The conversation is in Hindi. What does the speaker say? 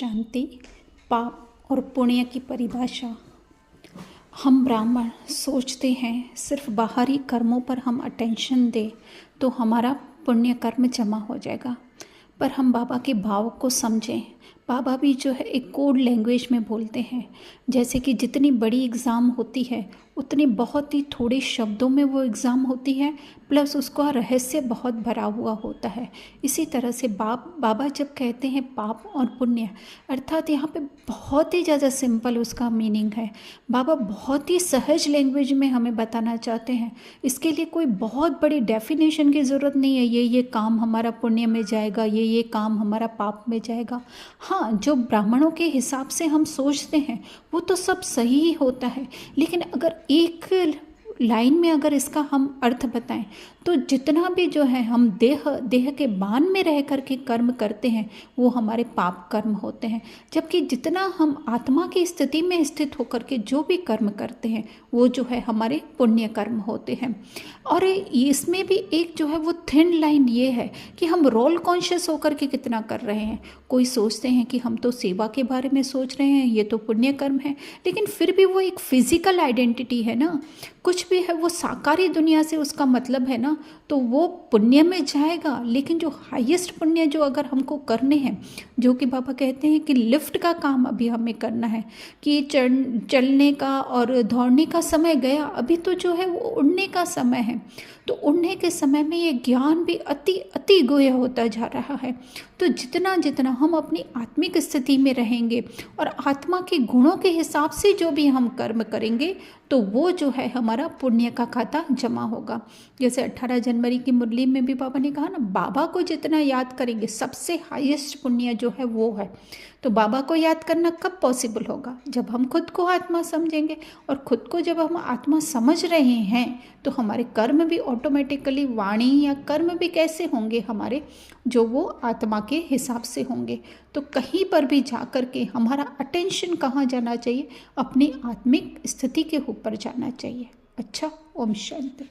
शांति। पाप और पुण्य की परिभाषा। हम ब्राह्मण सोचते हैं सिर्फ बाहरी कर्मों पर हम अटेंशन दें तो हमारा पुण्य कर्म जमा हो जाएगा, पर हम बाबा के भाव को समझें। बाबा भी जो है एक कोड लैंग्वेज में बोलते हैं, जैसे कि जितनी बड़ी एग्ज़ाम होती है उतनी बहुत ही थोड़े शब्दों में वो एग्ज़ाम होती है, प्लस उसका रहस्य बहुत भरा हुआ होता है। इसी तरह से बाबा जब कहते हैं पाप और पुण्य, अर्थात यहाँ पे बहुत ही ज़्यादा सिंपल उसका मीनिंग है। बाबा बहुत ही सहज लैंग्वेज में हमें बताना चाहते हैं। इसके लिए कोई बहुत बड़ी डेफिनेशन की ज़रूरत नहीं है, ये काम हमारा पुण्य में जाएगा, ये काम हमारा पाप में जाएगा। हाँ, जो ब्राह्मणों के हिसाब से हम सोचते हैं वो तो सब सही ही होता है, लेकिन अगर एक लाइन में अगर इसका हम अर्थ बताएं तो जितना भी जो है हम देह के बान में रह कर के कर्म करते हैं वो हमारे पाप कर्म होते हैं, जबकि जितना हम आत्मा की स्थिति में स्थित होकर के जो भी कर्म करते हैं वो जो है हमारे पुण्य कर्म होते हैं। और इसमें भी एक जो है वो थिन लाइन ये है कि हम रोल कॉन्शियस होकर के कितना कर रहे हैं। कोई सोचते हैं कि हम तो सेवा के बारे में सोच रहे हैं, ये तो पुण्य कर्म है, लेकिन फिर भी वो एक फिजिकल आइडेंटिटी है ना, कुछ भी है वो साकारी दुनिया से उसका मतलब है ना, तो वो पुण्य में जाएगा। लेकिन जो हाईएस्ट पुण्य जो अगर हमको करने हैं, जो कि बाबा कहते हैं कि लिफ्ट का काम अभी हमें करना है, कि चलने का और दौड़ने का समय गया, अभी तो जो है वो उड़ने का समय है। तो उड़ने के समय में ये ज्ञान भी अति गुह्य होता जा रहा है। तो जितना जितना हम अपनी आत्मिक स्थिति में रहेंगे और आत्मा के गुणों के हिसाब से जो भी हम कर्म करेंगे तो वो जो है हमारा पुण्य का खाता जमा होगा। जैसे 18 जनवरी की मुरली में भी बाबा ने कहा ना, बाबा को जितना याद करेंगे सबसे हाईएस्ट पुण्य जो है वो है। तो बाबा को याद करना कब पॉसिबल होगा? जब हम खुद को आत्मा समझेंगे, और खुद को जब हम आत्मा समझ रहे हैं तो हमारे कर्म भी ऑटोमेटिकली, वाणी या कर्म भी कैसे होंगे हमारे, जो वो आत्मा के हिसाब से होंगे। तो कहीं पर भी जा कर के हमारा अटेंशन कहाँ जाना चाहिए? अपनी आत्मिक स्थिति के ऊपर जाना चाहिए। अच्छा, ओम शांति।